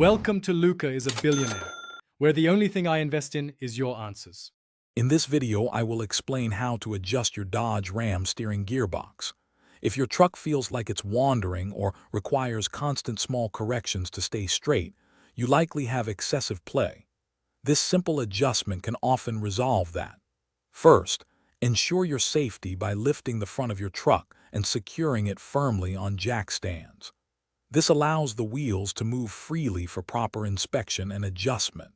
Welcome to Luca is a Billionaire, where the only thing I invest in is your answers. In this video, I will explain how to adjust your Dodge Ram steering gearbox. If your truck feels like it's wandering or requires constant small corrections to stay straight, you likely have excessive play. This simple adjustment can often resolve that. First, ensure your safety by lifting the front of your truck and securing it firmly on jack stands. This allows the wheels to move freely for proper inspection and adjustment.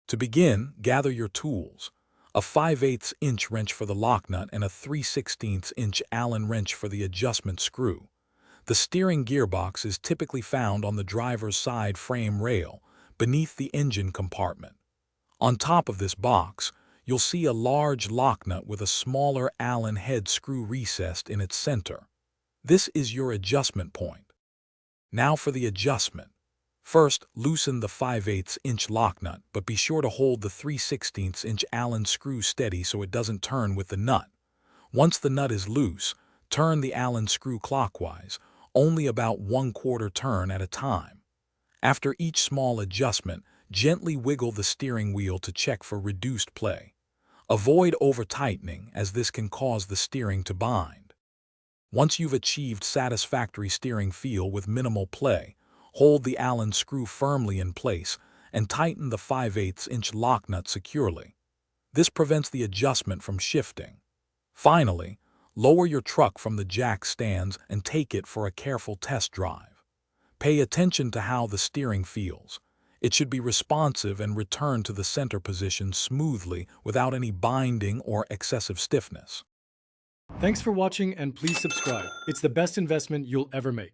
To begin, gather your tools. A 5/8" wrench for the lock nut and a 3/16" Allen wrench for the adjustment screw. The steering gearbox is typically found on the driver's side frame rail, beneath the engine compartment. On top of this box, you'll see a large lock nut with a smaller Allen head screw recessed in its center. This is your adjustment point. Now for the adjustment. First, loosen the 5/8" lock nut, but be sure to hold the 3/16" Allen screw steady so it doesn't turn with the nut. Once the nut is loose, turn the Allen screw clockwise, only about 1/4 turn at a time. After each small adjustment, gently wiggle the steering wheel to check for reduced play. Avoid over-tightening, as this can cause the steering to bind. Once you've achieved satisfactory steering feel with minimal play, hold the Allen screw firmly in place and tighten the 5/8" lock nut securely. This prevents the adjustment from shifting. Finally, lower your truck from the jack stands and take it for a careful test drive. Pay attention to how the steering feels. It should be responsive and return to the center position smoothly without any binding or excessive stiffness. Thanks for watching and please subscribe. It's the best investment you'll ever make.